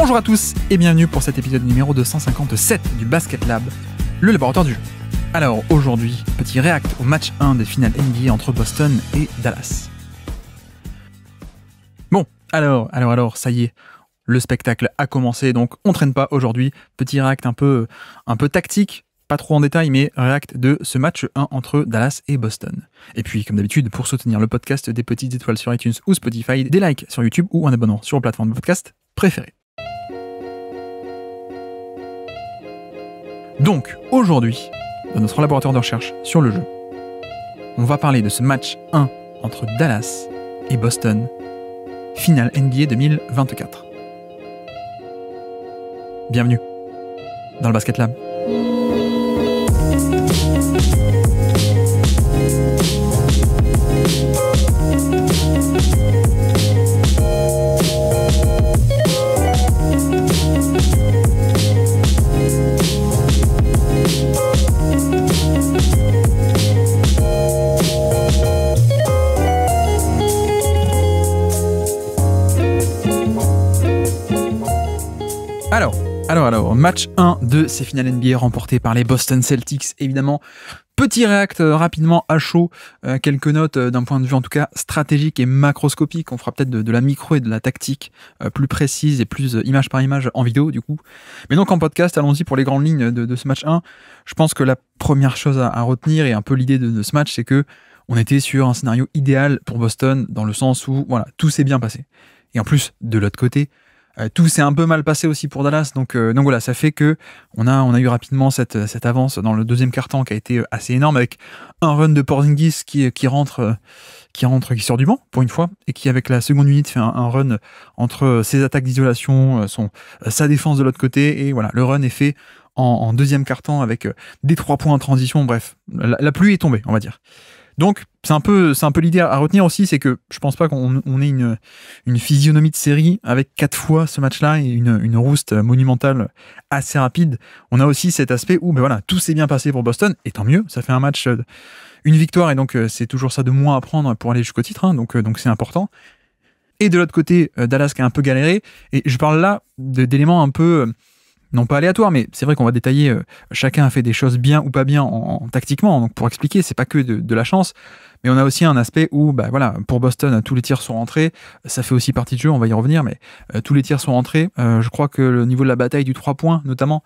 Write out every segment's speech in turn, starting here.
Bonjour à tous et bienvenue pour cet épisode numéro 257 du Basket Lab, le laboratoire du jeu. Alors aujourd'hui, petit react au match 1 des finales NBA entre Boston et Dallas. Bon, alors, ça y est, le spectacle a commencé, donc on traîne pas aujourd'hui. Petit react un peu tactique, pas trop en détail, mais react de ce match 1 entre Dallas et Boston. Et puis, comme d'habitude, pour soutenir le podcast, des petites étoiles sur iTunes ou Spotify, des likes sur YouTube ou un abonnement sur vos plateformes de podcast préférées. Donc, aujourd'hui, dans notre laboratoire de recherche sur le jeu, on va parler de ce match 1 entre Dallas et Boston, finale NBA 2024. Bienvenue dans le Basket Lab. Alors, match 1 de ces finales NBA remportées par les Boston Celtics, évidemment. Petit react rapidement à chaud, quelques notes d'un point de vue en tout cas stratégique et macroscopique. On fera peut-être de la micro et de la tactique plus précise et plus image par image en vidéo du coup. Mais donc en podcast, allons-y pour les grandes lignes de ce match 1. Je pense que la première chose à retenir et un peu l'idée de ce match, c'est que on était sur un scénario idéal pour Boston dans le sens où voilà, tout s'est bien passé. Et en plus, de l'autre côté, tout s'est un peu mal passé aussi pour Dallas, donc voilà, ça fait que on a eu rapidement cette avance dans le deuxième quart-temps qui a été assez énorme, avec un run de Porzingis qui sort du banc pour une fois, et qui avec la seconde unité fait un run entre ses attaques d'isolation, sa défense de l'autre côté, et voilà, le run est fait en deuxième quart-temps avec des 3 points en transition. Bref, la pluie est tombée, on va dire. Donc, c'est un peu l'idée à retenir aussi, c'est que je pense pas qu'on ait une physionomie de série avec 4 fois ce match-là et une rouste monumentale assez rapide. On a aussi cet aspect où, ben voilà, tout s'est bien passé pour Boston, et tant mieux, ça fait un match, une victoire, et donc c'est toujours ça de moins à prendre pour aller jusqu'au titre, hein, donc c'est important. Et de l'autre côté, Dallas qui a un peu galéré, et je parle là d'éléments un peu... non pas aléatoire, mais c'est vrai qu'on va détailler, chacun a fait des choses bien ou pas bien tactiquement, donc pour expliquer, c'est pas que de la chance, mais on a aussi un aspect où, bah voilà, pour Boston, tous les tirs sont rentrés, ça fait aussi partie du jeu, on va y revenir, mais tous les tirs sont rentrés. Je crois que le niveau de la bataille du 3 points, notamment,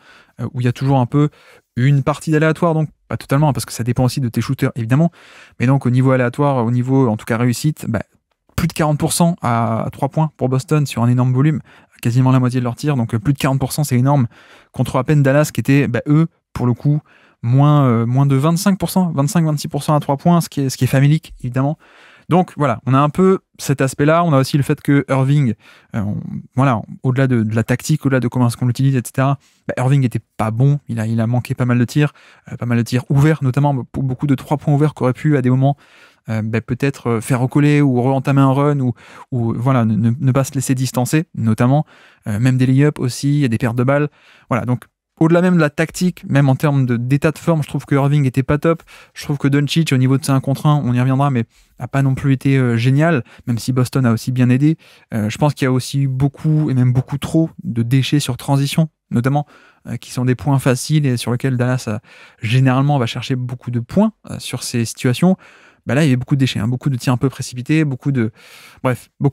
où il y a toujours un peu une partie d'aléatoire, donc pas totalement, parce que ça dépend aussi de tes shooters, évidemment, mais donc au niveau aléatoire, au niveau, en tout cas réussite, bah, plus de 40% à 3 points pour Boston sur un énorme volume, quasiment la moitié de leurs tirs, donc plus de 40%, c'est énorme, contre à peine Dallas qui était, bah, eux, pour le coup, moins de 25%, 25-26% à 3 points, ce qui est famélique, évidemment. Donc voilà, on a un peu cet aspect-là, on a aussi le fait que Irving, voilà, au-delà de la tactique, au-delà de comment est-ce qu'on l'utilise, etc., bah, Irving n'était pas bon, il a manqué pas mal de tirs ouverts, notamment beaucoup de 3 points ouverts qui auraient pu, à des moments, peut-être faire recoller ou re-entamer un run ou voilà, ne pas se laisser distancer, notamment même des lay-ups aussi, il y a des pertes de balles, voilà. Donc au-delà même de la tactique, même en termes d'état de forme, je trouve que Irving était pas top. Je trouve que Doncic, au niveau de ses 1 contre 1, on y reviendra, mais a pas non plus été génial, même si Boston a aussi bien aidé. Je pense qu'il y a aussi beaucoup, et même beaucoup trop, de déchets sur transition, notamment, qui sont des points faciles et sur lesquels Dallas généralement va chercher beaucoup de points sur ces situations. Bah là, il y avait beaucoup de déchets, beaucoup de tirs un peu précipités, beaucoup de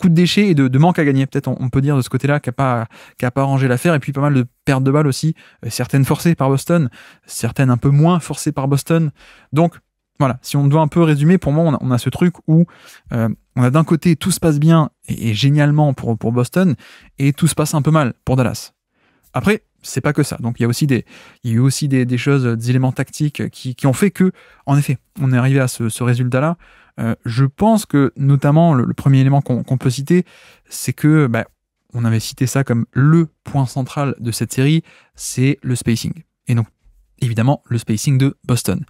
déchets et de manque à gagner, peut-être on peut dire de ce côté-là, qui a pas arrangé l'affaire, et puis pas mal de pertes de balles aussi, certaines forcées par Boston, certaines un peu moins forcées par Boston. Donc voilà, si on doit un peu résumer, pour moi, on a ce truc où on a d'un côté tout se passe bien et génialement pour Boston, et tout se passe un peu mal pour Dallas. Après, c'est pas que ça. Donc il y a eu aussi des choses, des éléments tactiques qui ont fait que, en effet, on est arrivé à ce résultat-là. Je pense que, notamment, le premier élément qu'on peut citer, c'est que, on avait cité ça comme le point central de cette série, c'est le spacing. Et donc, évidemment, le spacing de Boston.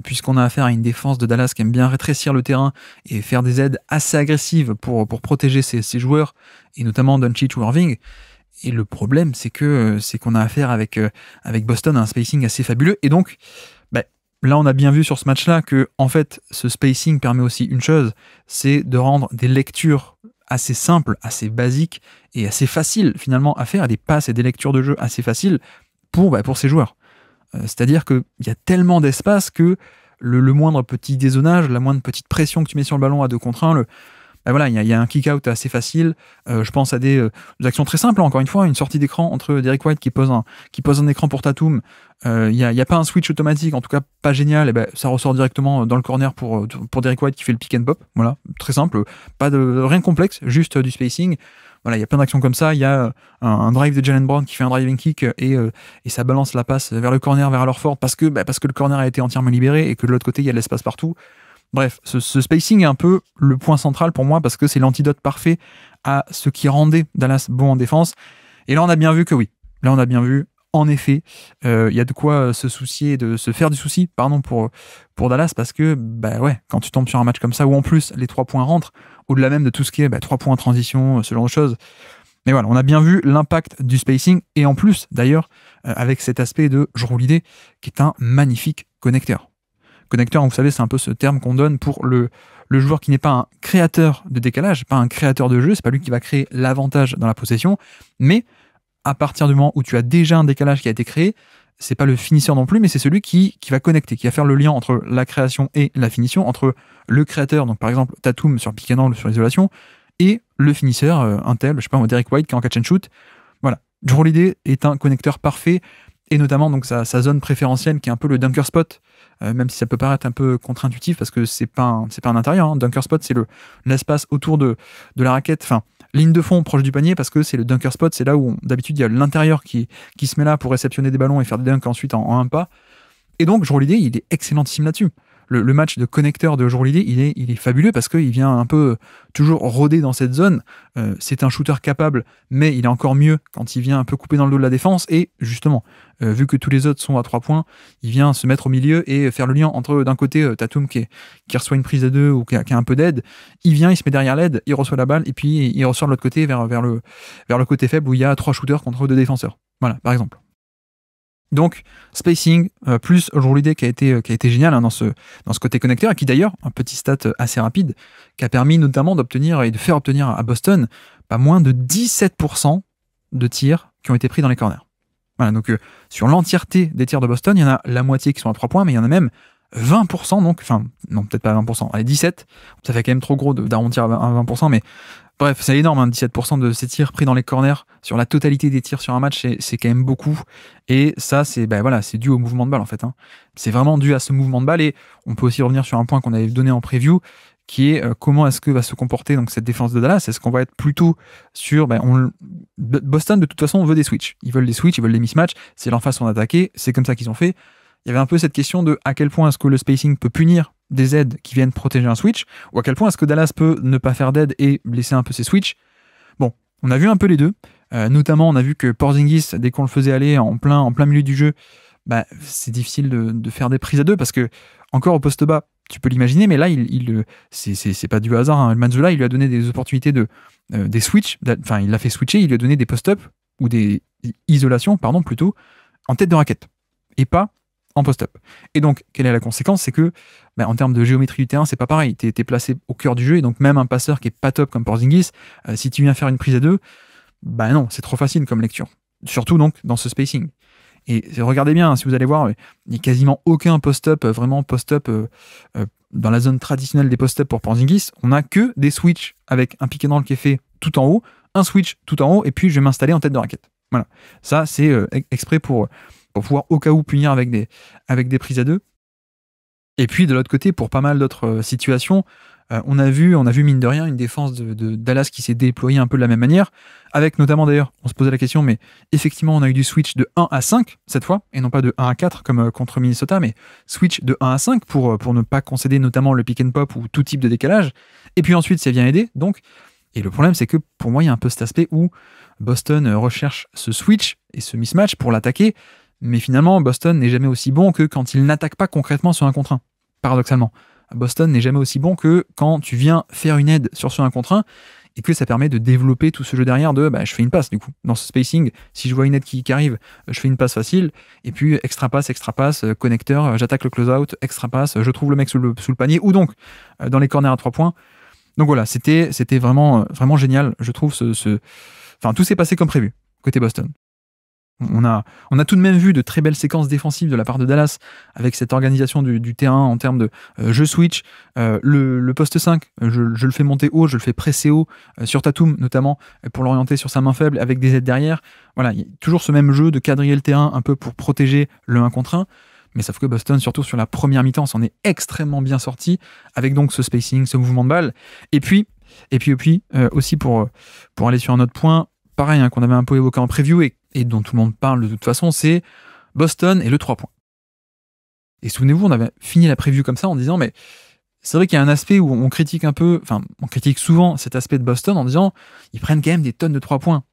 Puisqu'on a affaire à une défense de Dallas qui aime bien rétrécir le terrain et faire des aides assez agressives pour protéger ses joueurs, et notamment Doncic ou Irving. Et le problème, c'est qu'on a affaire avec Boston à un spacing assez fabuleux. Et donc, là, on a bien vu sur ce match-là que, en fait, ce spacing permet aussi une chose, c'est de rendre des lectures assez simples, assez basiques et assez faciles finalement à faire, des passes et des lectures de jeu assez faciles pour ces joueurs. C'est-à-dire qu'il y a tellement d'espace que le moindre petit dézonage, la moindre petite pression que tu mets sur le ballon à 2 contre 1, voilà, il y a un kick-out assez facile. Je pense à des actions très simples, encore une fois, une sortie d'écran entre Derrick White qui pose un écran pour Tatum. Il n'y a pas un switch automatique, en tout cas pas génial, et ça ressort directement dans le corner pour Derrick White qui fait le pick and pop. Voilà, très simple, rien de complexe, juste du spacing. Voilà, il y a plein d'actions comme ça. Il y a un drive de Jaylen Brown qui fait un driving kick et ça balance la passe vers le corner, vers Al-Horford parce que le corner a été entièrement libéré et que de l'autre côté, il y a de l'espace partout. Bref, ce spacing est un peu le point central pour moi parce que c'est l'antidote parfait à ce qui rendait Dallas bon en défense. Et là, on a bien vu que oui. Là, on a bien vu, en effet, il y a de quoi se faire du souci pour Dallas parce que, quand tu tombes sur un match comme ça où en plus les 3 points rentrent, au-delà même de tout ce qui est 3 points en transition, ce genre de choses. Mais voilà, on a bien vu l'impact du spacing et en plus, d'ailleurs, avec cet aspect de Jrue Holiday qui est un magnifique connecteur. Connecteur, vous savez, c'est un peu ce terme qu'on donne pour le joueur qui n'est pas un créateur de décalage, pas un créateur de jeu, c'est pas lui qui va créer l'avantage dans la possession, mais à partir du moment où tu as déjà un décalage qui a été créé, c'est pas le finisseur non plus, mais c'est celui qui va connecter, qui va faire le lien entre la création et la finition, entre le créateur, donc par exemple Tatum sur pick and roll, sur l'isolation, et le finisseur, un tel, je sais pas, Derrick White qui est en catch and shoot. Voilà, Jrue Holiday est un connecteur parfait, et notamment donc sa zone préférentielle qui est un peu le dunker spot, même si ça peut paraître un peu contre-intuitif parce que c'est pas un intérieur, hein. Dunker spot, c'est l'espace autour de la raquette, enfin ligne de fond proche du panier, parce que c'est le dunker spot, c'est là où d'habitude il y a l'intérieur qui se met là pour réceptionner des ballons et faire des dunks ensuite en un pas. Et donc Jrue Holiday, il est excellentissime là-dessus. Le match de connecteur de Jrue Holiday, il est fabuleux parce qu'il vient un peu toujours rôder dans cette zone. C'est un shooter capable, mais il est encore mieux quand il vient un peu couper dans le dos de la défense. Et justement, vu que tous les autres sont à 3 points, il vient se mettre au milieu et faire le lien entre d'un côté Tatum qui reçoit une prise à 2 ou qui a un peu d'aide. Il vient, il se met derrière l'aide, il reçoit la balle et puis il ressort de l'autre côté vers le côté faible où il y a 3 shooters contre 2 défenseurs. Voilà, par exemple. Donc, spacing, plus Jrue Holiday qui a été génial dans ce côté connecteur, et qui d'ailleurs, un petit stat assez rapide, qui a permis notamment d'obtenir et de faire obtenir à Boston pas moins de 17% de tirs qui ont été pris dans les corners. Voilà, donc sur l'entièreté des tirs de Boston, il y en a la moitié qui sont à 3 points, mais il y en a même 20%, donc, enfin, non, peut-être pas 20%, allez, 17%, ça fait quand même trop gros d'arrondir à 20%, mais bref, c'est énorme, hein, 17% de ces tirs pris dans les corners sur la totalité des tirs sur un match, c'est quand même beaucoup. Et ça, c'est dû au mouvement de balle en fait. Hein. C'est vraiment dû à ce mouvement de balle. Et on peut aussi revenir sur un point qu'on avait donné en preview, qui est comment est-ce que va se comporter donc cette défense de Dallas. Est-ce qu'on va être plutôt sur Boston de toute façon veut des switches. Ils veulent des switches, ils veulent des mismatchs. C'est leur façon d'attaquer. C'est comme ça qu'ils ont fait. Il y avait un peu cette question de à quel point est-ce que le spacing peut punir des aides qui viennent protéger un switch, ou à quel point est-ce que Dallas peut ne pas faire d'aide et laisser un peu ses switches. Bon, on a vu un peu les deux. Notamment, on a vu que Porzingis, dès qu'on le faisait aller en plein milieu du jeu, c'est difficile de faire des prises à 2 parce que, encore au poste bas, tu peux l'imaginer, mais là, c'est pas du hasard. Hein. Manzula, il lui a donné des opportunités des switches, enfin, il l'a fait switcher, il lui a donné des post-up, ou des isolations, pardon, plutôt, en tête de raquette, et pas en post-up. Et donc, quelle est la conséquence? C'est que, en termes de géométrie du terrain, c'est pas pareil. T'es placé au cœur du jeu, et donc même un passeur qui est pas top comme Porzingis, si tu viens faire une prise à 2, non, c'est trop facile comme lecture. Surtout donc dans ce spacing. Et regardez bien, si vous allez voir, il n'y a quasiment aucun post-up, vraiment post-up dans la zone traditionnelle des post-up pour Porzingis. On n'a que des switches avec un pick and roll qui est fait tout en haut, un switch tout en haut, et puis je vais m'installer en tête de raquette. Voilà. Ça, c'est exprès pour pouvoir au cas où punir avec des prises à 2. Et puis de l'autre côté, pour pas mal d'autres situations, on a vu mine de rien une défense de Dallas qui s'est déployée un peu de la même manière, avec notamment d'ailleurs, on se posait la question, mais effectivement on a eu du switch de 1 à 5 cette fois, et non pas de 1 à 4 comme contre Minnesota, mais switch de 1 à 5 pour ne pas concéder notamment le pick and pop ou tout type de décalage, et puis ensuite ça vient aider, donc, et le problème c'est que pour moi il y a un peu cet aspect où Boston recherche ce switch et ce mismatch pour l'attaquer, mais finalement Boston n'est jamais aussi bon que quand il n'attaque pas concrètement sur 1 contre 1, paradoxalement. Boston n'est jamais aussi bon que quand tu viens faire une aide sur ce 1 contre 1 et que ça permet de développer tout ce jeu derrière de je fais une passe du coup. Dans ce spacing, si je vois une aide qui arrive, je fais une passe facile et puis extra passe, connecteur, j'attaque le close-out, extra passe, je trouve le mec sous le panier ou donc dans les corners à 3 points. Donc voilà, c'était vraiment, vraiment génial, je trouve. Enfin, tout s'est passé comme prévu, côté Boston. On a tout de même vu de très belles séquences défensives de la part de Dallas avec cette organisation du terrain en termes de jeu switch. Le poste 5, je le fais monter haut, je le fais presser haut sur Tatum notamment pour l'orienter sur sa main faible avec des aides derrière. Voilà, il y a toujours ce même jeu de quadriller le terrain un peu pour protéger le 1 contre 1. Mais sauf que Boston, surtout sur la première mi-temps, s'en est extrêmement bien sorti avec donc ce spacing, ce mouvement de balle. Et puis aussi pour aller sur un autre point, pareil, qu'on avait un peu évoqué en preview et dont tout le monde parle de toute façon, c'est Boston et le 3 points. Et souvenez-vous, on avait fini la preview comme ça en disant, mais c'est vrai qu'il y a un aspect où on critique un peu, enfin, on critique souvent cet aspect de Boston en disant, ils prennent quand même des tonnes de 3 points.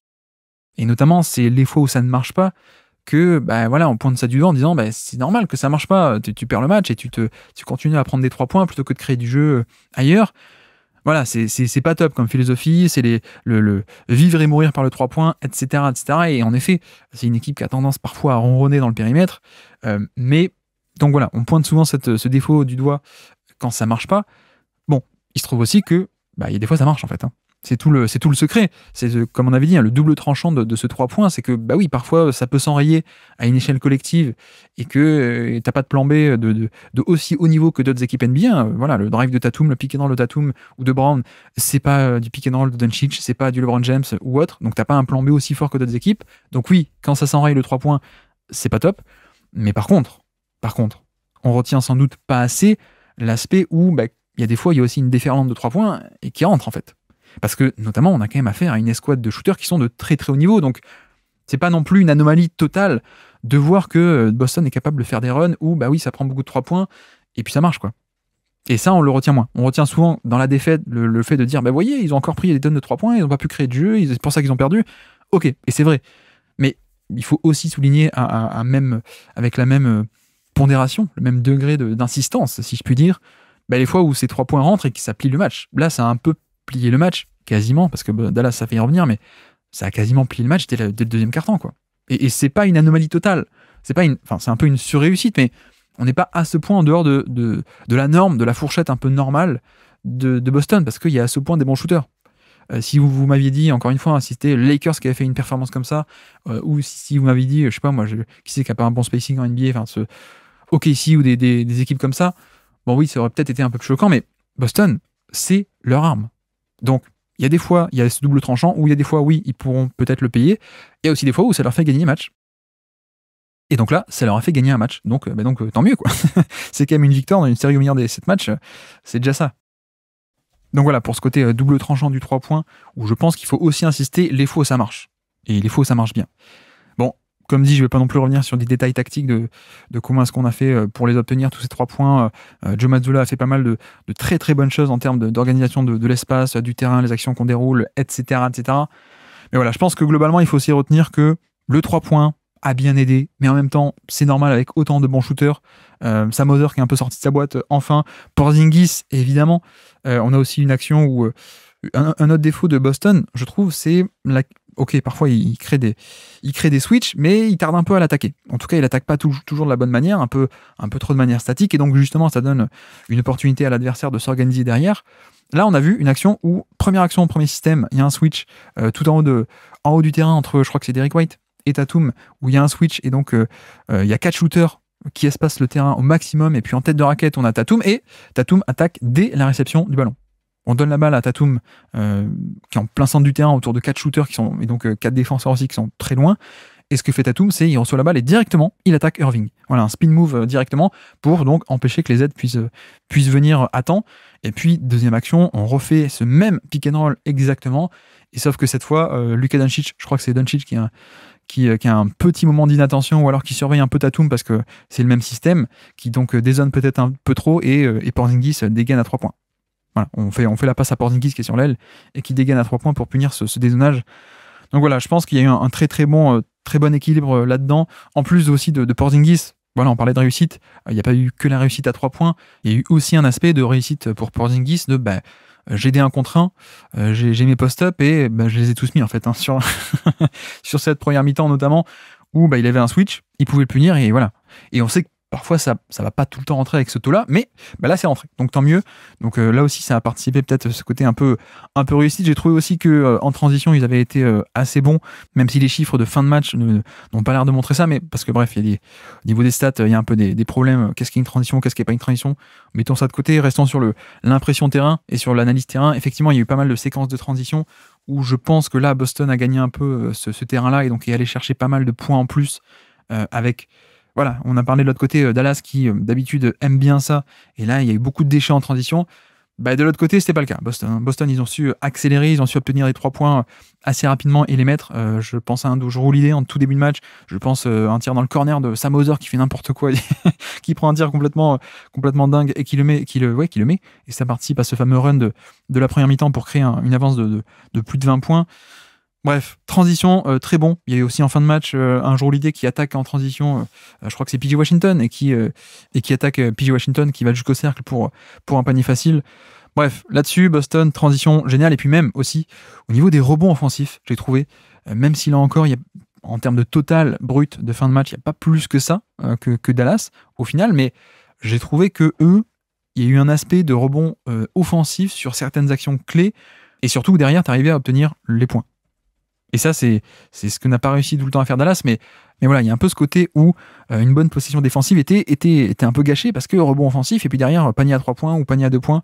Et notamment, c'est les fois où ça ne marche pas que, voilà, on pointe ça du doigt en disant, c'est normal que ça marche pas, tu perds le match et tu continues à prendre des 3 points plutôt que de créer du jeu ailleurs. Voilà, c'est pas top comme philosophie, c'est le vivre et mourir par le 3 points, etc., etc. Et en effet, c'est une équipe qui a tendance parfois à ronronner dans le périmètre. Mais, donc voilà, on pointe souvent ce défaut du doigt quand ça marche pas. Bon, il se trouve aussi que, il y a des fois ça marche en fait. C'est tout le secret. C'est comme on avait dit, le double tranchant de ce 3 points, c'est que oui, parfois ça peut s'enrayer à une échelle collective et que t'as pas de plan B de aussi haut niveau que d'autres équipes NBA. Voilà, le drive de Tatum, le pick and roll de Tatum ou de Brown, c'est pas du pick and roll de Doncic, c'est pas du LeBron James ou autre. Donc t'as pas un plan B aussi fort que d'autres équipes. Donc oui, quand ça s'enraye le 3 points, c'est pas top. Mais par contre, on retient sans doute pas assez l'aspect où il y a des fois il y a aussi une déferlante de 3 points et qui rentre en fait. Parce que, notamment, on a quand même affaire à une escouade de shooters qui sont de très très haut niveau. Donc, c'est pas non plus une anomalie totale de voir que Boston est capable de faire des runs où, oui, ça prend beaucoup de 3 points et puis ça marche, quoi. Et ça, on le retient moins. On retient souvent dans la défaite le fait de dire, voyez, ils ont encore pris des tonnes de 3 points, ils n'ont pas pu créer de jeu, c'est pour ça qu'ils ont perdu. Ok, et c'est vrai. Mais il faut aussi souligner avec la même pondération, le même degré d'insistance, si je puis dire, les fois où ces 3 points rentrent et que ça plie le match. Là, ça a un peu plié le match, quasiment, parce que Dallas, ça fait y revenir, mais ça a quasiment plié le match dès le deuxième quart-temps, quoi. Et c'est pas une anomalie totale. C'est un peu une surréussite, mais on n'est pas à ce point en dehors de la norme, de la fourchette un peu normale de Boston, parce qu'il y a à ce point des bons shooters. Si vous m'aviez dit, encore une fois, si c'était les Lakers qui avaient fait une performance comme ça, ou si vous m'aviez dit, je sais pas moi, qui c'est qui a pas un bon spacing en NBA, enfin, ce OKC ou des équipes comme ça, bon oui, ça aurait peut-être été un peu plus choquant, mais Boston, c'est leur arme. Donc, il y a des fois, il y a ce double tranchant, où il y a des fois, oui, ils pourront peut-être le payer. Il y a aussi des fois où ça leur fait gagner un match. Et donc là, ça leur a fait gagner un match. Donc tant mieux, quoi. C'est quand même une victoire dans une série au meilleur des 7 matchs. C'est déjà ça. Donc voilà, pour ce côté double tranchant du 3 points, où je pense qu'il faut aussi insister, les fois où ça marche. Et les fois où ça marche bien. Bon, comme dit, je ne vais pas non plus revenir sur des détails tactiques de comment est-ce qu'on a fait pour les obtenir, tous ces 3 points. Joe Mazzulla a fait pas mal de très très bonnes choses en termes d'organisation de l'espace, du terrain, les actions qu'on déroule, etc., etc. Mais voilà, je pense que globalement, il faut aussi retenir que le 3 points a bien aidé, mais en même temps, c'est normal avec autant de bons shooters. Sam Hauser qui est un peu sorti de sa boîte, enfin. Porzingis, évidemment. On a aussi une action où un autre défaut de Boston, je trouve, c'est ok, parfois il crée des switches, mais il tarde un peu à l'attaquer. En tout cas, il attaque pas toujours de la bonne manière, un peu trop de manière statique, et donc justement, ça donne une opportunité à l'adversaire de s'organiser derrière. Là, on a vu une action où, première action, premier système, il y a un switch tout en haut du terrain entre, je crois que c'est Derrick White et Tatum, où il y a un switch, et donc il y a 4 shooters qui espacent le terrain au maximum, et puis en tête de raquette, on a Tatum, et Tatum attaque dès la réception du ballon. On donne la balle à Tatum, qui est en plein centre du terrain, autour de 4 shooters, et donc 4 défenseurs aussi qui sont très loin. Et ce que fait Tatum, c'est qu'il reçoit la balle et directement, il attaque Irving. Voilà, un spin move directement pour donc empêcher que les aides puissent venir à temps. Et puis, deuxième action, on refait ce même pick and roll exactement. Et sauf que cette fois, Luka Doncic, je crois que c'est Doncic qui a un petit moment d'inattention ou alors qui surveille un peu Tatum parce que c'est le même système, qui donc dézone peut-être un peu trop et Porzingis dégaine à 3 points. Voilà, on fait la passe à Porzingis qui est sur l'aile et qui dégaine à 3 points pour punir ce dézonage. Donc voilà, je pense qu'il y a eu un très très bon équilibre là-dedans. En plus aussi de Porzingis, voilà, on parlait de réussite. Il n'y a pas eu que la réussite à 3 points. Il y a eu aussi un aspect de réussite pour Porzingis de j'ai des 1 contre 1, j'ai mes post-up et je les ai tous mis en fait sur cette première mi-temps notamment où il avait un switch, il pouvait le punir et voilà. Et on sait que parfois ça va pas tout le temps rentrer avec ce taux-là, mais bah là c'est rentré, donc tant mieux. Donc là aussi ça a participé peut-être ce côté un peu réussi. J'ai trouvé aussi que en transition ils avaient été assez bons, même si les chiffres de fin de match n'ont pas l'air de montrer ça, mais parce que bref, au niveau des stats, il y a un peu des problèmes. Qu'est-ce qui est une transition, qu'est-ce qui est pas une transition? Mettons ça de côté, restons sur l'impression terrain et sur l'analyse terrain. Effectivement, il y a eu pas mal de séquences de transition où je pense que là Boston a gagné un peu ce terrain-là et donc est allé chercher pas mal de points en plus avec. Voilà, on a parlé de l'autre côté, Dallas qui d'habitude aime bien ça, et là il y a eu beaucoup de déchets en transition. Bah, de l'autre côté, c'était pas le cas. Boston, ils ont su accélérer, ils ont su obtenir les 3 points assez rapidement et les mettre. Je pense à un de Jrue Holiday en tout début de match. Je pense à un tir dans le corner de Sam Hauser qui fait n'importe quoi, qui prend un tir complètement dingue et qui le met. Et ça participe à ce fameux run de la première mi-temps pour créer une avance de plus de 20 points. Bref, transition, très bon. Il y a eu aussi en fin de match un Jrue Holiday qui attaque en transition, je crois que c'est PJ Washington, et qui attaque PJ Washington qui va jusqu'au cercle pour un panier facile. Bref, là-dessus, Boston, transition géniale. Et puis même aussi, au niveau des rebonds offensifs, j'ai trouvé, même si là encore, en termes de total brut de fin de match, il n'y a pas plus que ça, que Dallas, au final, mais j'ai trouvé que eux, il y a eu un aspect de rebond offensif sur certaines actions clés, et surtout derrière, tu arrivais à obtenir les points. Et ça, c'est ce que n'a pas réussi tout le temps à faire Dallas, mais voilà, il y a un peu ce côté où une bonne possession défensive était un peu gâchée parce que rebond offensif, et puis derrière, panier à 3 points ou panier à 2 points.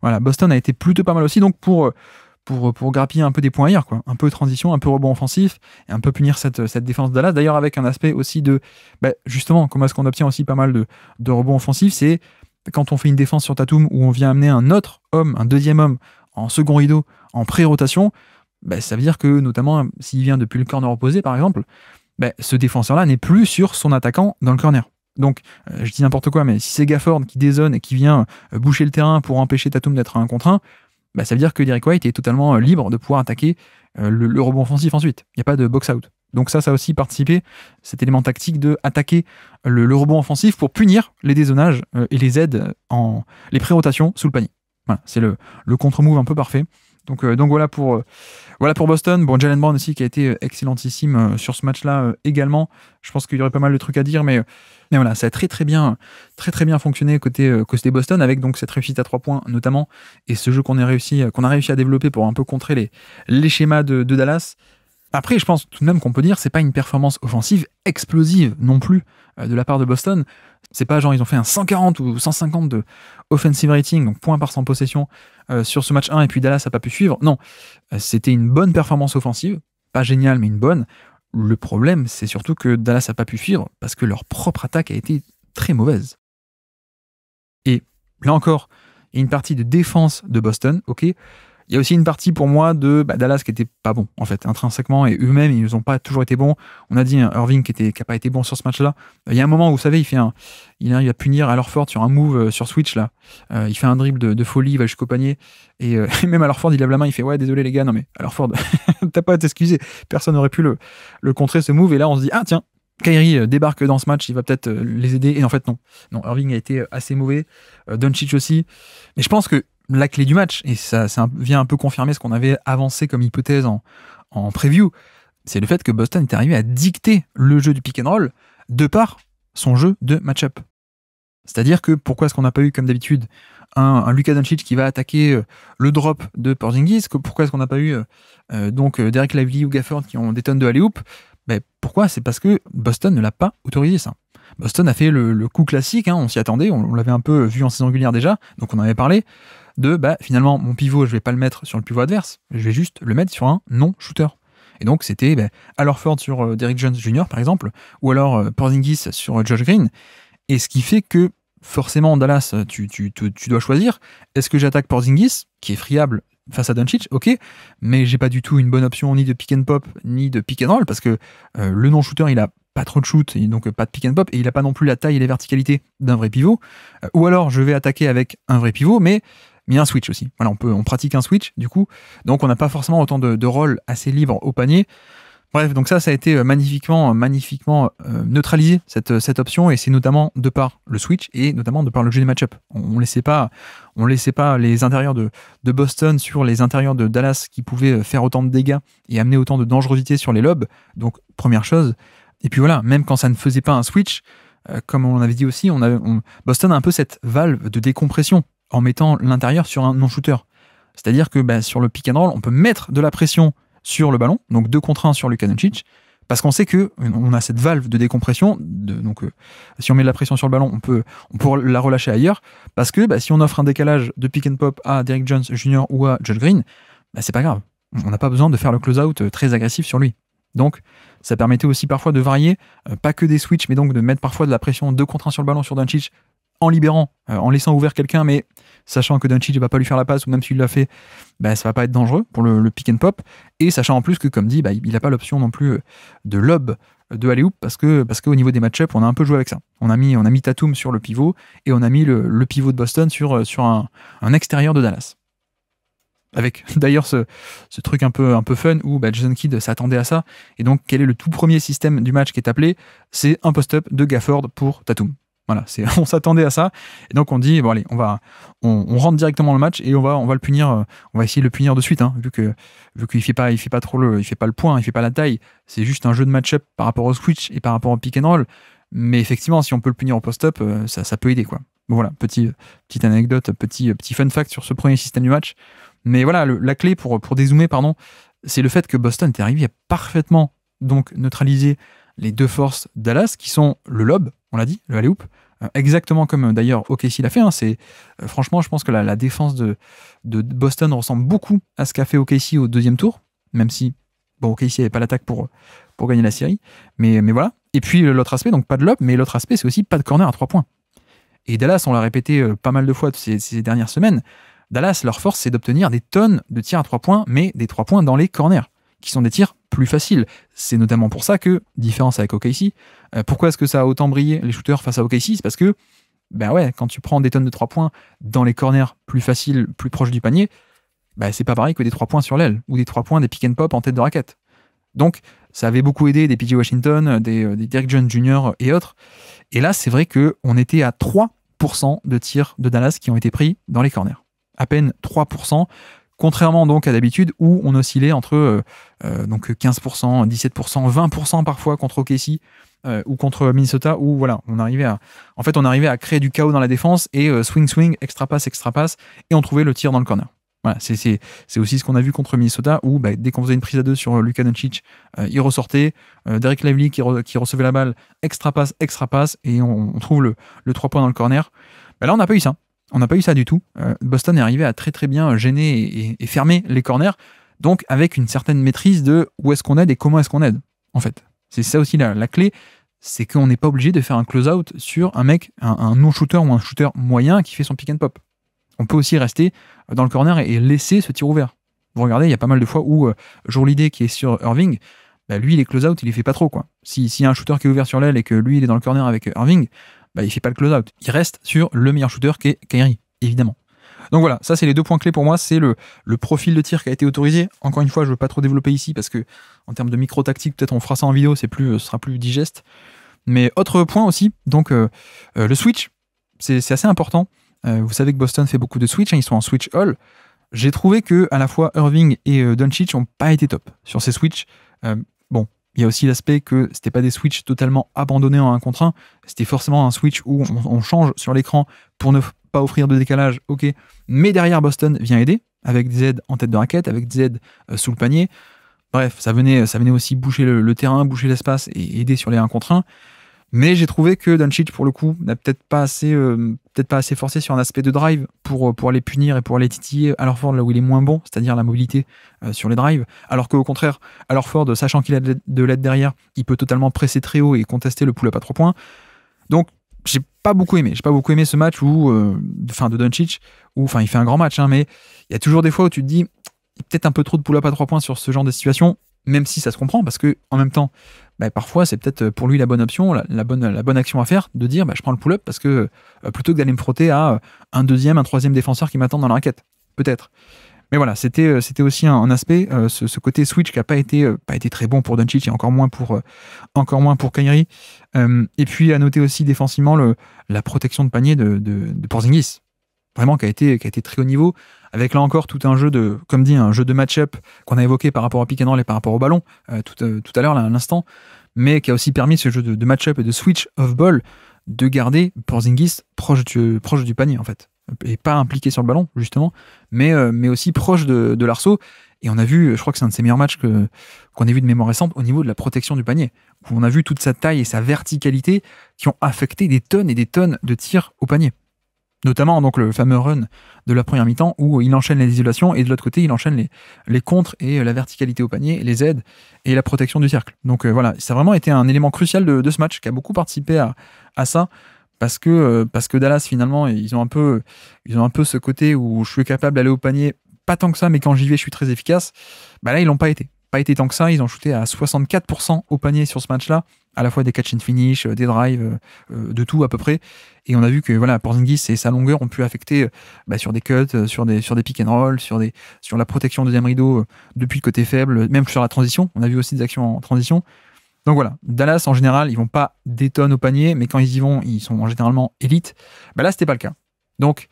Voilà, Boston a été plutôt pas mal aussi, donc pour grappiller un peu des points ailleurs, quoi. Un peu de transition, un peu rebond offensif, et un peu punir cette défense de Dallas. D'ailleurs, avec un aspect aussi de, justement, comment est-ce qu'on obtient aussi pas mal de rebonds offensifs, c'est quand on fait une défense sur Tatum où on vient amener un autre homme, un deuxième homme, en second rideau, en pré-rotation, ça veut dire que, notamment, s'il vient depuis le corner opposé, par exemple, ce défenseur-là n'est plus sur son attaquant dans le corner. Donc, je dis n'importe quoi, mais si c'est Gafford qui dézone et qui vient boucher le terrain pour empêcher Tatum d'être à 1 contre 1, ça veut dire que Derrick White est totalement libre de pouvoir attaquer le rebond offensif ensuite. Il n'y a pas de box-out. Donc ça a aussi participé, cet élément tactique de attaquer le rebond offensif pour punir les dézonages et les aides les pré-rotations sous le panier. Voilà, c'est le contre-move un peu parfait. Donc voilà pour Boston. Bon, Jaylen Brown aussi qui a été excellentissime sur ce match-là également. Je pense qu'il y aurait pas mal de trucs à dire, mais voilà, ça a très bien fonctionné côté Boston, avec donc cette réussite à 3 points notamment, et ce jeu qu'on a réussi à développer pour un peu contrer les schémas de Dallas. Après, je pense tout de même qu'on peut dire c'est pas une performance offensive explosive non plus de la part de Boston. C'est pas genre ils ont fait un 140 ou 150 de offensive rating, donc points par 100 possession sur ce match 1, et puis Dallas n'a pas pu suivre. Non, c'était une bonne performance offensive, pas géniale mais une bonne. Le problème, c'est surtout que Dallas n'a pas pu suivre parce que leur propre attaque a été très mauvaise. Et là encore, il y a une partie de défense de Boston, ok. Il y a aussi une partie pour moi de Dallas qui était pas bon en fait intrinsèquement, et eux-mêmes ils n'ont pas toujours été bons. On a dit Irving qui a pas été bon sur ce match-là. Il y a un moment où vous savez il arrive à punir Al Horford sur un move sur switch là. Il fait un dribble de folie, il va jusqu'au panier, et même Al Horford il lève la main, il fait ouais désolé les gars, non mais Al Horford t'as pas à t'excuser, personne n'aurait pu le contrer ce move, et là on se dit ah tiens, Kyrie débarque dans ce match, il va peut-être les aider, et en fait non, Irving a été assez mauvais, Doncic aussi, mais je pense que la clé du match, et ça vient un peu confirmer ce qu'on avait avancé comme hypothèse en preview, c'est le fait que Boston est arrivé à dicter le jeu du pick and roll de par son jeu de match-up. C'est-à-dire que pourquoi est-ce qu'on n'a pas eu comme d'habitude un Luka Doncic qui va attaquer le drop de Porzingis, pourquoi est-ce qu'on n'a pas eu Derek Lively ou Gafford qui ont des tonnes de alley-oop? Pourquoi? C'est parce que Boston ne l'a pas autorisé ça. Boston a fait le coup classique, on s'y attendait, on l'avait un peu vu en saison régulière déjà, donc on en avait parlé, de finalement mon pivot je vais pas le mettre sur le pivot adverse, je vais juste le mettre sur un non-shooter. Et donc c'était Al Horford sur Derrick Jones Jr. par exemple, ou alors Porzingis sur Josh Green, et ce qui fait que forcément Dallas tu dois choisir, est-ce que j'attaque Porzingis qui est friable face à Doncic, ok, mais j'ai pas du tout une bonne option ni de pick and pop ni de pick and roll, parce que le non-shooter il a pas trop de shoot, et donc pas de pick and pop, et il a pas non plus la taille et les verticalités d'un vrai pivot, ou alors je vais attaquer avec un vrai pivot, mais un switch aussi. Voilà, on pratique un switch du coup, donc on n'a pas forcément autant de rôles assez libres au panier. Bref, donc ça a été magnifiquement neutralisé cette option, et c'est notamment de par le switch et notamment de par le jeu des match-up. On laissait pas les intérieurs de Boston sur les intérieurs de Dallas qui pouvaient faire autant de dégâts et amener autant de dangerosité sur les lobes. Donc première chose. Et puis voilà, même quand ça ne faisait pas un switch, comme on avait dit aussi, Boston a un peu cette valve de décompression en mettant l'intérieur sur un non-shooter. C'est-à-dire que sur le pick and roll, on peut mettre de la pression sur le ballon, donc 2 contre 1 sur Luka Doncic, parce qu'on sait qu'on a cette valve de décompression, donc si on met de la pression sur le ballon, on peut la relâcher ailleurs, parce que si on offre un décalage de pick and pop à Derrick Jones Jr. ou à Josh Green, c'est pas grave. On n'a pas besoin de faire le close-out très agressif sur lui. Donc, ça permettait aussi parfois de varier, pas que des switches, mais donc de mettre parfois de la pression 2 contre 1 sur le ballon sur Doncic, en libérant, en laissant ouvert quelqu'un, mais sachant que Doncic ne va pas lui faire la passe, ou même s'il l'a fait, ça va pas être dangereux pour le pick and pop, et sachant en plus que, comme dit, il n'a pas l'option non plus de lob de alley-oop, parce qu'au niveau des match-up, on a un peu joué avec ça. On a mis Tatum sur le pivot, et on a mis le pivot de Boston sur un extérieur de Dallas. Avec d'ailleurs ce truc un peu fun où Jason Kidd s'attendait à ça, et donc quel est le tout premier système du match qui est appelé? C'est un post-up de Gafford pour Tatum. Voilà, on s'attendait à ça, et donc on dit bon allez, on rentre directement dans le match et on va le punir, on va essayer de le punir de suite, vu qu'il fait pas le point, il fait pas la taille, c'est juste un jeu de match-up par rapport au switch et par rapport au pick and roll, mais effectivement si on peut le punir au post-up, ça peut aider quoi. Bon voilà, petite anecdote, petit fun fact sur ce premier système du match, mais voilà la clé pour dézoomer c'est le fait que Boston est arrivé à parfaitement donc neutraliser les deux forces Dallas qui sont le lob, on l'a dit, le alley-oop, exactement comme d'ailleurs OKC l'a fait. Franchement, je pense que la défense de Boston ressemble beaucoup à ce qu'a fait OKC au deuxième tour, même si OKC n'avait pas l'attaque pour gagner la série, mais voilà. Et puis l'autre aspect, donc pas de lob, mais l'autre aspect, c'est aussi pas de corner à 3 points. Et Dallas, on l'a répété pas mal de fois ces dernières semaines, Dallas, leur force, c'est d'obtenir des tonnes de tirs à 3 points, mais des 3 points dans les corners, qui sont des tirs plus faciles. C'est notamment pour ça que, différence avec OKC, pourquoi est-ce que ça a autant brillé les shooters face à OKC? C'est parce que, quand tu prends des tonnes de 3 points dans les corners plus faciles, plus proches du panier, c'est pas pareil que des 3 points sur l'aile, ou des 3 points des pick and pop en tête de raquette. Donc, ça avait beaucoup aidé des PJ Washington, des Derrick Jones Jr. et autres. Et là, c'est vrai qu'on était à 3% de tirs de Dallas qui ont été pris dans les corners. À peine 3%. Contrairement donc à d'habitude où on oscillait entre 15%, 17%, 20% parfois contre OKC ou contre Minnesota, où voilà, on arrivait à créer du chaos dans la défense et swing, extra pass, et on trouvait le tir dans le corner. Voilà, c'est aussi ce qu'on a vu contre Minnesota où dès qu'on faisait une prise à 2 sur Luka Doncic, il ressortait, Derek Lively qui recevait la balle, extra pass, et on trouve le 3 points dans le corner. Là, on n'a pas eu ça. On n'a pas eu ça du tout. Boston est arrivé à très très bien gêner et fermer les corners, donc avec une certaine maîtrise de où est-ce qu'on aide et comment est-ce qu'on aide, en fait. C'est ça aussi la clé, c'est qu'on n'est pas obligé de faire un close-out sur un mec, un non-shooter ou un shooter moyen qui fait son pick and pop. On peut aussi rester dans le corner et laisser ce tir ouvert. Vous regardez, il y a pas mal de fois où Joe Holiday qui est sur Irving, lui, les close-out, il les fait pas trop, quoi. S'il y a un shooter qui est ouvert sur l'aile et que lui, il est dans le corner avec Irving, il fait pas le close-out. Il reste sur le meilleur shooter qui est Kyrie, évidemment. Donc voilà, ça c'est les 2 points clés pour moi, c'est le profil de tir qui a été autorisé. Encore une fois, je veux pas trop développer ici parce que en termes de micro-tactique, peut-être on fera ça en vidéo, ce sera plus digeste. Mais autre point aussi, donc le switch, c'est assez important. Vous savez que Boston fait beaucoup de switch, ils sont en switch all. J'ai trouvé que à la fois Irving et Doncic n'ont pas été top sur ces switches. Il y a aussi l'aspect que c'était pas des switches totalement abandonnés en 1 contre 1, c'était forcément un switch où on change sur l'écran pour ne pas offrir de décalage, ok, mais derrière Boston vient aider, avec des aides en tête de raquette, avec des aides sous le panier. Bref, ça venait aussi boucher le terrain, boucher l'espace et aider sur les 1 contre 1. Mais j'ai trouvé que Doncic, pour le coup, n'a peut-être pas assez forcé sur un aspect de drive pour les punir et pour les titiller à Horford là où il est moins bon, c'est-à-dire la mobilité sur les drives. Alors qu'au contraire, à Horford, sachant qu'il a de l'aide derrière, il peut totalement presser très haut et contester le pull-up à 3 points. Donc, j'ai pas beaucoup aimé ce match de Doncic, où il fait un grand match, mais il y a toujours des fois où tu te dis, il y a peut-être un peu trop de pull-up à 3 points sur ce genre de situation, même si ça se comprend, parce que en même temps, parfois c'est peut-être pour lui la bonne option, la bonne action à faire, de dire je prends le pull-up parce que plutôt que d'aller me frotter à un deuxième, un troisième défenseur qui m'attend dans la raquette, peut-être. Mais voilà, c'était aussi un aspect, ce côté switch qui n'a pas été très bon pour Doncic et encore moins pour Kyrie. Et puis à noter aussi défensivement la protection de panier de Porzingis, vraiment qui a été très haut niveau, avec là encore tout un jeu un jeu de match-up qu'on a évoqué par rapport au pick and roll et par rapport au ballon tout à l'heure, là, à l'instant, mais qui a aussi permis ce jeu de match-up et de switch off-ball de garder Porzingis proche du panier, en fait. Et pas impliqué sur le ballon, justement, mais aussi proche de l'arceau. Et on a vu, je crois que c'est un de ses meilleurs matchs qu'on a vu de mémoire récente au niveau de la protection du panier, où on a vu toute sa taille et sa verticalité qui ont affecté des tonnes et des tonnes de tirs au panier. Notamment donc le fameux run de la première mi-temps où il enchaîne les isolations et de l'autre côté il enchaîne les contres et la verticalité au panier, les aides et la protection du cercle. Donc voilà, ça a vraiment été un élément crucial de ce match qui a beaucoup participé à ça parce que Dallas finalement ils ont un peu ce côté où je suis capable d'aller au panier, pas tant que ça, mais quand j'y vais je suis très efficace. Bah là ils l'ont pas été tant que ça, ils ont shooté à 64% au panier sur ce match-là, à la fois des catch and finish, des drives, de tout à peu près. Et on a vu que voilà, Porzingis et sa longueur ont pu affecter sur des cuts, sur des pick and roll, sur la protection deuxième rideau depuis le côté faible, même sur la transition. On a vu aussi des actions en transition. Donc voilà, Dallas en général, ils vont pas des tonnes au panier, mais quand ils y vont, ils sont généralement élites. Bah là, c'était pas le cas. Donc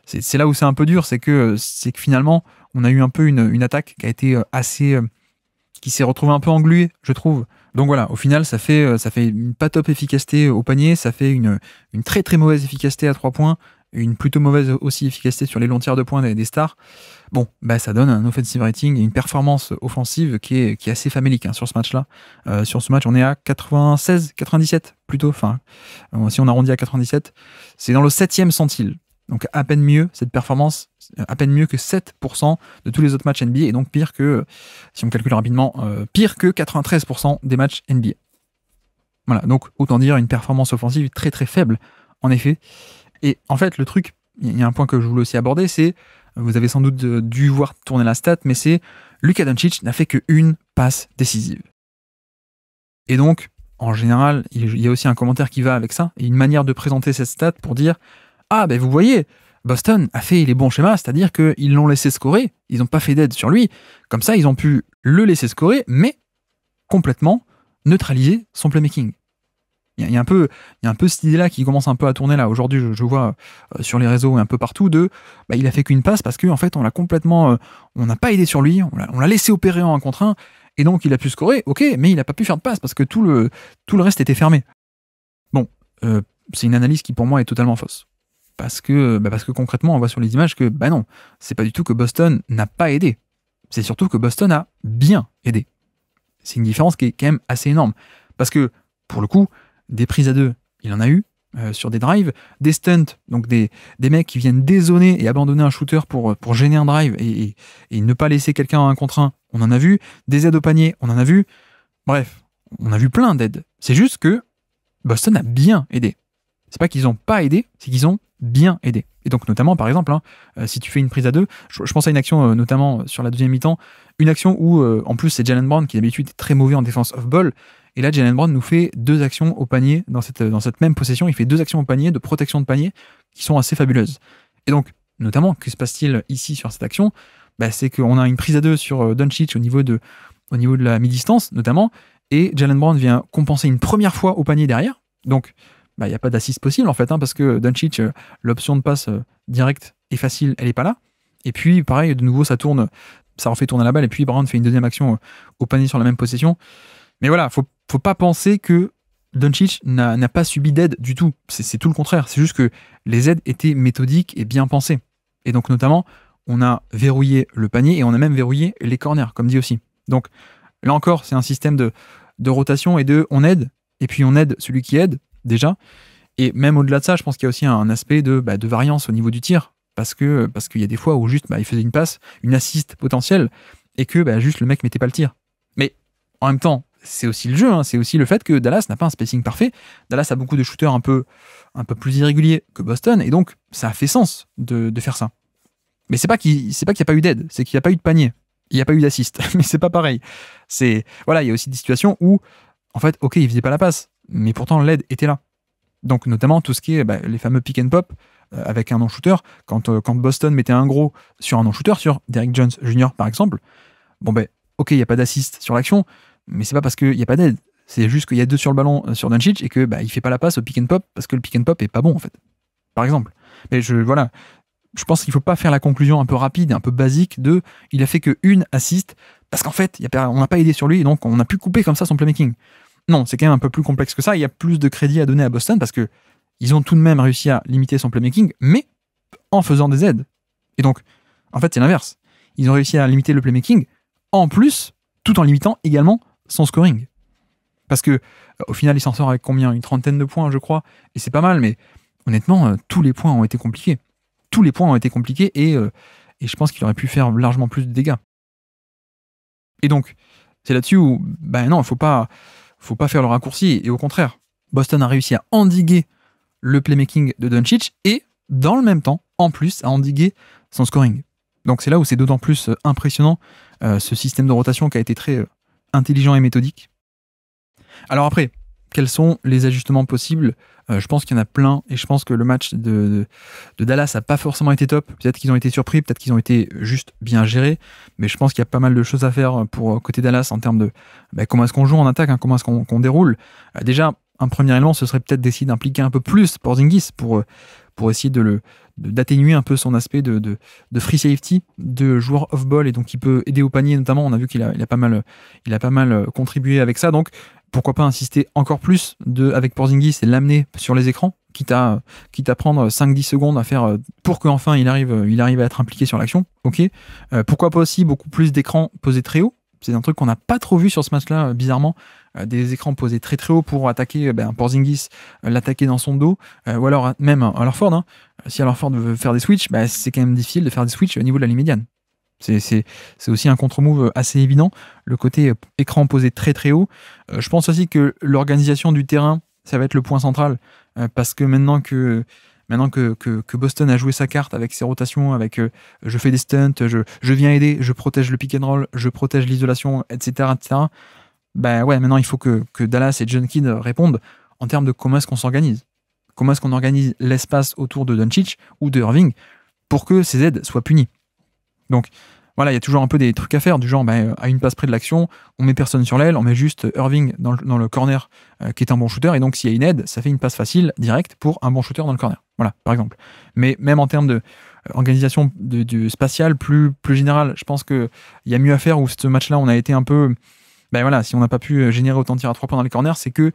c'est là où c'est un peu dur, c'est que finalement, on a eu un peu une attaque qui a été qui s'est retrouvée un peu engluée, je trouve. Donc voilà, au final, ça fait une pas top efficacité au panier, ça fait une très très mauvaise efficacité à 3 points, une plutôt mauvaise aussi efficacité sur les longs tirs de points des stars. Bon, bah ça donne un offensive rating et une performance offensive qui est assez famélique sur ce match-là. Sur ce match, on est à 96, 97 plutôt, enfin, si on arrondit à 97, c'est dans le 7e centile. Donc à peine mieux, cette performance, à peine mieux que 7% de tous les autres matchs NBA, et donc pire que, si on calcule rapidement, pire que 93% des matchs NBA. Voilà, donc autant dire une performance offensive très très faible, en effet. Et en fait, le truc, il y a un point que je voulais aussi aborder, c'est, vous avez sans doute dû voir tourner la stat, mais c'est Luka Doncic n'a fait qu'une passe décisive. Et donc, en général, il y a aussi un commentaire qui va avec ça, et une manière de présenter cette stat pour dire « Ah, ben vous voyez, Boston a fait les bons schémas, c'est-à-dire qu'ils l'ont laissé scorer, ils n'ont pas fait d'aide sur lui, comme ça ils ont pu le laisser scorer, mais complètement neutraliser son playmaking. » Il y a un peu cette idée-là qui commence un peu à tourner là. Aujourd'hui, je vois sur les réseaux et un peu partout il a fait qu'une passe parce qu'en fait, on l'a complètement, on n'a pas aidé sur lui, on l'a laissé opérer en 1 contre 1, et donc il a pu scorer, ok, mais il n'a pas pu faire de passe parce que tout le reste était fermé. Bon, c'est une analyse qui pour moi est totalement fausse. Parce que concrètement, on voit sur les images que, non, c'est pas du tout que Boston n'a pas aidé. C'est surtout que Boston a bien aidé. C'est une différence qui est quand même assez énorme. Parce que, pour le coup, des prises à 2, il en a eu, sur des drives, des stunts, donc des mecs qui viennent dézoner et abandonner un shooter pour gêner un drive et ne pas laisser quelqu'un en 1 contre 1, on en a vu. Des aides au panier, on en a vu. Bref, on a vu plein d'aides. C'est juste que Boston a bien aidé. C'est pas qu'ils ont pas aidé, c'est qu'ils ont bien aidé. Et donc notamment, par exemple, si tu fais une prise à 2, je pense à une action notamment sur la deuxième mi-temps, une action où en plus c'est Jaylen Brown qui d'habitude est très mauvais en défense off-ball, et là Jaylen Brown nous fait 2 actions au panier dans cette même possession, il fait 2 actions au panier de protection de panier qui sont assez fabuleuses. Et donc notamment, que se passe-t-il ici sur cette action? C'est qu'on a une prise à 2 sur Doncic au niveau de la mi-distance notamment, et Jaylen Brown vient compenser une première fois au panier derrière, donc il n'y a pas d'assist possible en fait, parce que Doncic, l'option de passe directe et facile, elle n'est pas là. Et puis pareil, de nouveau ça refait tourner la balle, et puis Brown fait une deuxième action au panier sur la même possession. Mais voilà, faut pas penser que Doncic n'a pas subi d'aide du tout. C'est tout le contraire, c'est juste que les aides étaient méthodiques et bien pensées. Et donc notamment, on a verrouillé le panier et on a même verrouillé les corners, comme dit aussi. Donc là encore, c'est un système de rotation et on aide, et puis on aide celui qui aide, déjà. Et même au-delà de ça, je pense qu'il y a aussi un aspect de variance au niveau du tir, parce qu'il y a des fois où juste il faisait une passe, une assist potentielle, et que juste le mec mettait pas le tir. Mais en même temps, c'est aussi le jeu, c'est aussi le fait que Dallas n'a pas un spacing parfait. Dallas a beaucoup de shooters un peu plus irréguliers que Boston, et donc ça a fait sens de faire ça. Mais c'est pas qu'il n'y a pas eu d'aide, c'est qu'il n'y a pas eu de panier, il n'y a pas eu d'assist, mais c'est pas pareil. Il y a aussi des situations où, en fait, ok, il faisait pas la passe, mais pourtant l'aide était là. Donc notamment tout ce qui est les fameux pick and pop avec un non-shooter, quand Boston mettait un gros sur un non-shooter, sur Derrick Jones Jr. par exemple, ok, il n'y a pas d'assist sur l'action, mais c'est pas parce qu'il n'y a pas d'aide, c'est juste qu'il y a 2 sur le ballon sur Doncic et que il fait pas la passe au pick and pop parce que le pick and pop est pas bon en fait, par exemple. Mais je pense qu'il faut pas faire la conclusion un peu rapide et un peu basique de il a fait qu'une assist parce qu'en fait on n'a pas aidé sur lui et donc on a pu couper comme ça son playmaking. Non, c'est quand même un peu plus complexe que ça. Il y a plus de crédit à donner à Boston parce que ils ont tout de même réussi à limiter son playmaking, mais en faisant des aides. Et donc, en fait, c'est l'inverse. Ils ont réussi à limiter le playmaking, en plus, tout en limitant également son scoring. Parce que, au final, il s'en sort avec combien? Une trentaine de points, je crois. Et c'est pas mal, mais honnêtement, tous les points ont été compliqués. Tous les points ont été compliqués et je pense qu'il aurait pu faire largement plus de dégâts. Et donc, c'est là-dessus où, non, il faut pas faire le raccourci. Et au contraire, Boston a réussi à endiguer le playmaking de Doncic et, dans le même temps, en plus, à endiguer son scoring. Donc c'est là où c'est d'autant plus impressionnant, ce système de rotation qui a été très intelligent et méthodique. Alors après, quels sont les ajustements possibles? Je pense qu'il y en a plein, et je pense que le match de Dallas n'a pas forcément été top. Peut-être qu'ils ont été surpris, peut-être qu'ils ont été juste bien gérés, mais je pense qu'il y a pas mal de choses à faire pour côté Dallas en termes de comment est-ce qu'on joue en attaque, comment est-ce qu'on déroule. Déjà, un premier élément, ce serait peut-être d'essayer d'impliquer un peu plus Porzingis pour essayer d'atténuer un peu son aspect de free safety, de joueur off-ball, et donc il peut aider au panier notamment. On a vu qu'il a pas mal contribué avec ça, donc pourquoi pas insister encore plus avec Porzingis et l'amener sur les écrans, quitte à prendre 5-10 secondes à faire pour qu'enfin il arrive à être impliqué sur l'action. Ok. Pourquoi pas aussi beaucoup plus d'écrans posés très haut. C'est un truc qu'on n'a pas trop vu sur ce match-là, bizarrement. Des écrans posés très très haut pour attaquer Porzingis, l'attaquer dans son dos, ou alors même Horford. Hein. Si Horford veut faire des switches, c'est quand même difficile de faire des switches au niveau de la ligne médiane. C'est aussi un contre-move assez évident, le côté écran posé très très haut. Je pense aussi que l'organisation du terrain, ça va être le point central, parce que maintenant que Boston a joué sa carte avec ses rotations, avec je fais des stunts, je viens aider, je protège le pick and roll, je protège l'isolation, etc. Maintenant il faut que Dallas et John Kidd répondent en termes de comment est-ce qu'on s'organise. Comment est-ce qu'on organise l'espace autour de Doncic ou de Irving pour que ces aides soient punies. Donc voilà, il y a toujours un peu des trucs à faire, du genre à une passe près de l'action, on met personne sur l'aile, on met juste Irving dans le corner qui est un bon shooter, et donc s'il y a une aide, ça fait une passe facile, directe, pour un bon shooter dans le corner. Voilà, par exemple. Mais même en termes d'organisation de spatiale plus générale, je pense qu'il y a mieux à faire, où ce match-là, on a été un peu... si on n'a pas pu générer autant de tirs à 3 points dans les corners, c'est que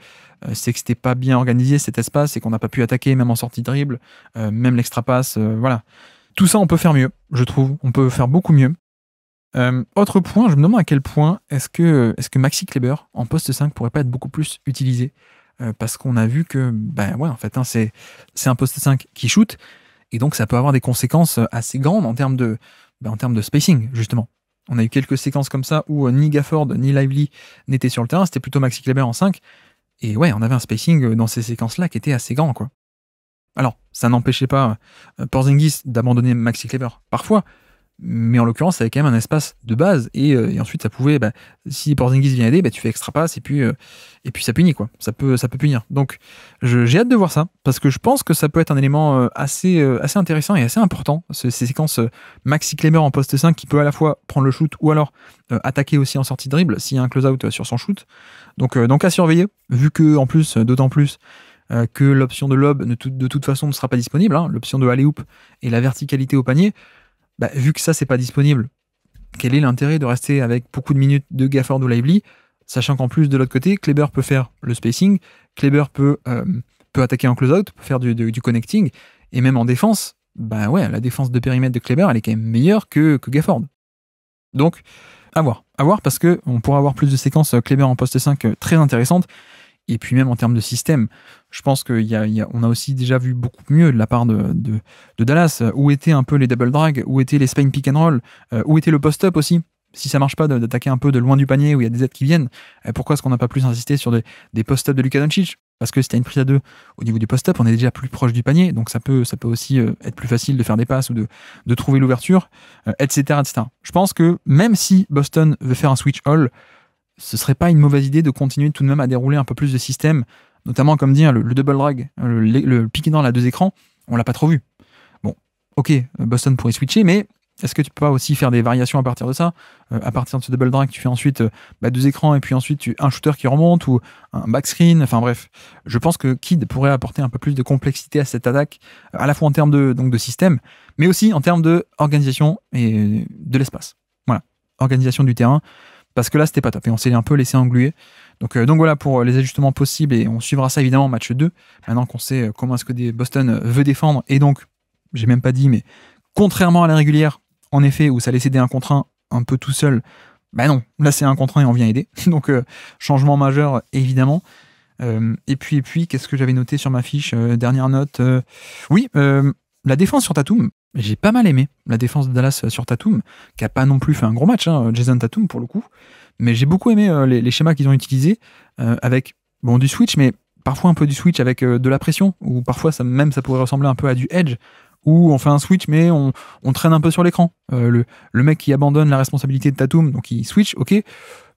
c'était pas bien organisé cet espace, et qu'on n'a pas pu attaquer, même en sortie de dribble, même l'extra passe, voilà. Tout ça, on peut faire mieux, je trouve. On peut faire beaucoup mieux. Autre point, je me demande à quel point est-ce que Maxi Kleber, en poste 5, pourrait pas être beaucoup plus utilisé, parce qu'on a vu que, c'est un poste 5 qui shoot, et donc ça peut avoir des conséquences assez grandes en termes de spacing, justement. On a eu quelques séquences comme ça où ni Gafford ni Lively n'étaient sur le terrain, c'était plutôt Maxi Kleber en 5, et on avait un spacing dans ces séquences-là qui était assez grand, quoi. Alors, ça n'empêchait pas Porzingis d'abandonner Maxi Kleber parfois, mais en l'occurrence, ça avait quand même un espace de base, et ensuite, ça pouvait, si Porzingis vient aider, tu fais extra passe, et puis ça punit, quoi. Ça peut punir. Donc, j'ai hâte de voir ça, parce que je pense que ça peut être un élément assez intéressant et assez important, ces séquences Maxi Kleber en poste 5, qui peut à la fois prendre le shoot, ou alors attaquer aussi en sortie de dribble, s'il y a un close-out sur son shoot. Donc à surveiller, vu que, en plus, d'autant plus, que l'option de lob de toute façon ne sera pas disponible, hein, l'option de alley-oop et la verticalité au panier, vu que ça c'est pas disponible, quel est l'intérêt de rester avec beaucoup de minutes de Gafford ou Lively, sachant qu'en plus de l'autre côté, Kleber peut faire le spacing, Kleber peut attaquer en close-out, peut faire du connecting, et même en défense, la défense de périmètre de Kleber, elle est quand même meilleure que Gafford. Donc, à voir, parce que on pourra avoir plus de séquences Kleber en poste 5 très intéressantes. Et puis même en termes de système, je pense qu'on a aussi déjà vu beaucoup mieux de la part de Dallas. Où étaient un peu les double drag, où étaient les Spain pick and roll, où était le post-up aussi. Si ça marche pas d'attaquer un peu de loin du panier, où il y a des aides qui viennent, pourquoi est-ce qu'on n'a pas plus insisté sur des post-up de Luka Doncic? Parce que si t'as une prise à 2 au niveau du post-up, on est déjà plus proche du panier, donc ça peut aussi être plus facile de faire des passes ou de trouver l'ouverture, etc., etc. Je pense que même si Boston veut faire un switch all, ce serait pas une mauvaise idée de continuer tout de même à dérouler un peu plus de système, notamment comme dit le double drag, le pick and roll à 2 écrans, on l'a pas trop vu. Bon, ok, Boston pourrait switcher, mais est-ce que tu peux pas aussi faire des variations à partir de ça? À partir de ce double drag, tu fais ensuite 2 écrans, et puis ensuite un shooter qui remonte, ou un back screen, enfin bref. Je pense que Kidd pourrait apporter un peu plus de complexité à cette attaque, à la fois en termes de système, mais aussi en termes d'organisation et de l'espace. Voilà, organisation du terrain. parce que là c'était pas top et on s'est un peu laissé engluer. Donc voilà pour les ajustements possibles et on suivra ça évidemment match 2, maintenant qu'on sait comment est-ce que Boston veut défendre. Et donc, j'ai même pas dit, mais contrairement à la régulière, en effet, où ça laissait des 1 contre 1 un peu tout seul, bah non, là c'est 1 contre 1 et on vient aider. Donc changement majeur évidemment. Et puis qu'est-ce que j'avais noté sur ma fiche, dernière note, oui, la défense sur Tatum, j'ai pas mal aimé la défense de Dallas sur Tatum, qui a pas non plus fait un gros match, hein, Jason Tatum pour le coup, mais j'ai beaucoup aimé les schémas qu'ils ont utilisés, avec bon, du switch, mais parfois un peu du switch avec de la pression, ou parfois ça pourrait ressembler un peu à du edge, où on fait un switch mais on traîne un peu sur l'écran. Le mec qui abandonne la responsabilité de Tatum, donc il switch, ok,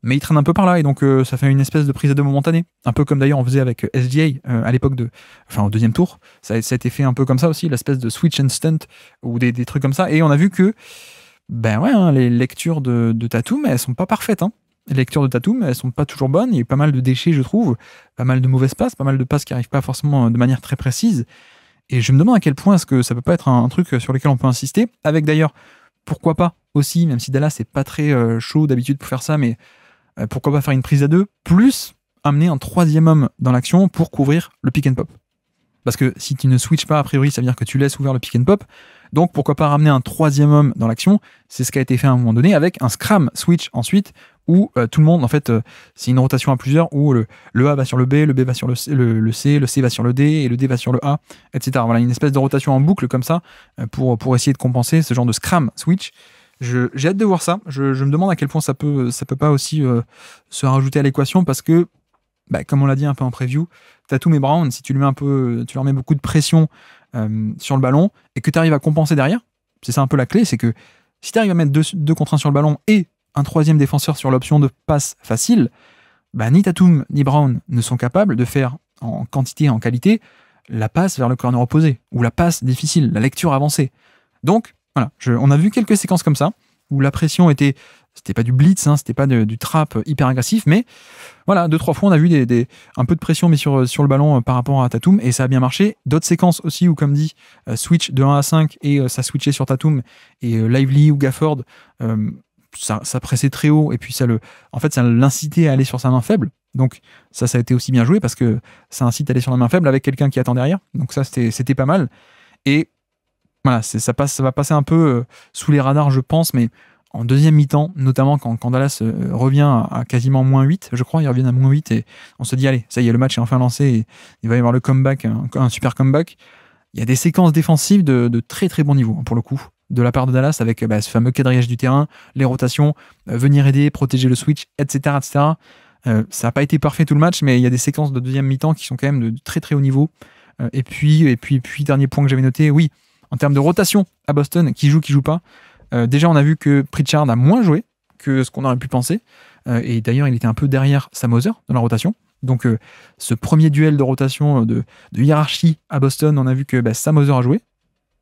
mais il traîne un peu par là, et donc ça fait une espèce de prise à deux momentanée. Un peu comme d'ailleurs on faisait avec SGA à l'époque au deuxième tour. Ça a été fait un peu comme ça aussi, l'espèce de switch and stunt, ou des trucs comme ça. Et on a vu que, ben ouais, hein, les lectures de Tatum, elles sont pas parfaites. Hein. Les lectures de Tatum, elles sont pas toujours bonnes. Il y a eu pas mal de déchets, je trouve, pas mal de mauvaises passes, pas mal de passes qui arrivent pas forcément de manière très précise. Et je me demande à quel point est-ce que ça peut pas être un truc sur lequel on peut insister. Avec d'ailleurs, pourquoi pas aussi, même si Dallas c'est pas très chaud d'habitude pour faire ça, mais pourquoi pas faire une prise à deux, plus amener un 3e homme dans l'action pour couvrir le pick and pop. Parce que si tu ne switches pas, a priori, ça veut dire que tu laisses ouvert le pick and pop. Donc pourquoi pas ramener un 3e homme dans l'action. C'est ce qui a été fait à un moment donné avec un scram switch ensuite, où tout le monde, en fait, c'est une rotation à plusieurs, où le A va sur le B va sur le C, le C va sur le D, et le D va sur le A, etc. Voilà, une espèce de rotation en boucle comme ça, pour essayer de compenser ce genre de scram switch. J'ai hâte de voir ça. Je me demande à quel point ça peut pas aussi se rajouter à l'équation, parce que, bah, comme on l'a dit un peu en preview, Tatum et Brown, si tu leur mets beaucoup de pression sur le ballon et que tu arrives à compenser derrière, c'est ça un peu la clé, c'est que si tu arrives à mettre 2 contre 1 sur le ballon et un 3e défenseur sur l'option de passe facile, bah, ni Tatum ni Brown ne sont capables de faire en quantité et en qualité la passe vers le corner opposé, ou la passe difficile, la lecture avancée. Donc, voilà, on a vu quelques séquences comme ça, où la pression c'était pas du blitz, hein, c'était pas du trap hyper agressif, mais voilà, 2-3 fois on a vu un peu de pression mais sur le ballon par rapport à Tatum, et ça a bien marché. D'autres séquences aussi où, comme dit, switch de 1 à 5 et ça switchait sur Tatum, et Lively ou Gafford, ça pressait très haut, et puis ça l'incitait à aller sur sa main faible. Donc ça a été aussi bien joué, parce que ça incite à aller sur la main faible avec quelqu'un qui attend derrière. Donc ça c'était pas mal. Et voilà, ça va passer un peu sous les radars, je pense, mais en deuxième mi-temps, notamment quand Dallas revient à quasiment -8, je crois, ils reviennent à -8, et on se dit, allez, ça y est, le match est enfin lancé, et il va y avoir le comeback, un super comeback. Il y a des séquences défensives de très très bon niveau, pour le coup, de la part de Dallas, avec ce fameux quadrillage du terrain, les rotations, venir aider, protéger le switch, etc. etc. Ça n'a pas été parfait tout le match, mais il y a des séquences de deuxième mi-temps qui sont quand même de très très haut niveau. Et puis, dernier point que j'avais noté, oui, en termes de rotation à Boston, qui joue pas, déjà on a vu que Pritchard a moins joué que ce qu'on aurait pu penser, et d'ailleurs il était un peu derrière Sam Hauser dans la rotation. Donc ce premier duel de rotation de hiérarchie à Boston, on a vu que Sam Hauser a joué,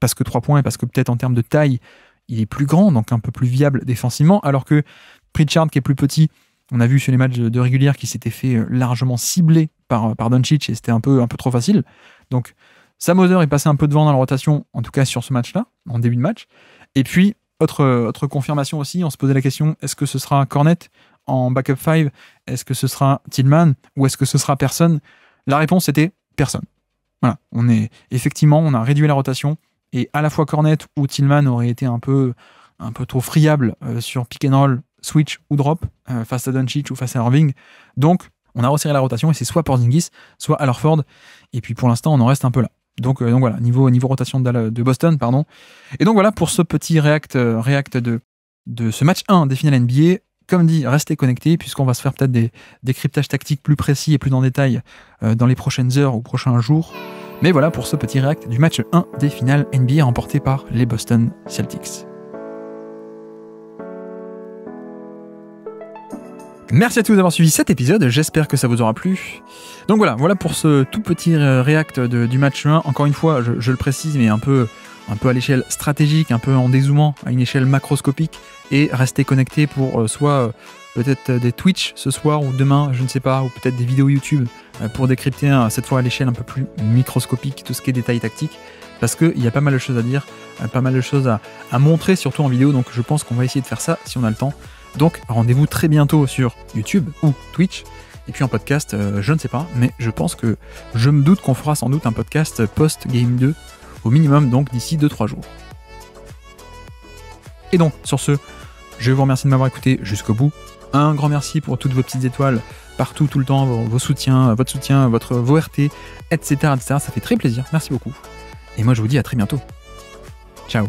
parce que 3 points, et parce que peut-être en termes de taille il est plus grand, donc un peu plus viable défensivement, alors que Pritchard, qui est plus petit, on a vu sur les matchs de régulière qu'il s'était fait largement cibler par Doncic, et c'était un peu trop facile. Donc Sam Hauser est passé un peu devant dans la rotation, en tout cas sur ce match-là, en début de match. Et puis, autre confirmation aussi, on se posait la question, est-ce que ce sera Cornet en backup 5? Est-ce que ce sera Tillman? Ou est-ce que ce sera personne? La réponse était personne. Voilà, on a réduit la rotation, et à la fois Cornet ou Tillman aurait été un peu trop friable sur pick and roll, switch ou drop, face à Doncic ou face à Irving. Donc, on a resserré la rotation, et c'est soit Porzingis, soit Al Horford, et puis pour l'instant, on en reste un peu là. Donc voilà, niveau rotation de Boston, pardon. Et donc voilà pour ce petit react de ce match 1 des finales NBA. Comme dit, restez connectés, puisqu'on va se faire peut-être des décryptages tactiques plus précis et plus en détail dans les prochaines heures ou prochains jours. Mais voilà pour ce petit react du match 1 des finales NBA remporté par les Boston Celtics. Merci à tous d'avoir suivi cet épisode, j'espère que ça vous aura plu. Donc voilà pour ce tout petit react du match 1. Encore une fois, je le précise, mais un peu à l'échelle stratégique, un peu en dézoomant à une échelle macroscopique, et rester connecté pour soit peut-être des Twitch ce soir ou demain, je ne sais pas, ou peut-être des vidéos YouTube pour décrypter cette fois à l'échelle un peu plus microscopique tout ce qui est détails tactiques, parce qu'il y a pas mal de choses à dire, pas mal de choses à montrer, surtout en vidéo, donc je pense qu'on va essayer de faire ça si on a le temps. Donc rendez-vous très bientôt sur YouTube ou Twitch. Et puis en podcast, je ne sais pas, mais je pense que je me doute qu'on fera sans doute un podcast post-Game 2 au minimum, donc d'ici 2-3 jours. Et donc, sur ce, je vous remercie de m'avoir écouté jusqu'au bout. Un grand merci pour toutes vos petites étoiles partout, tout le temps, vos soutiens, votre soutien, vos RT, etc., etc. Ça fait très plaisir. Merci beaucoup. Et moi, je vous dis à très bientôt. Ciao.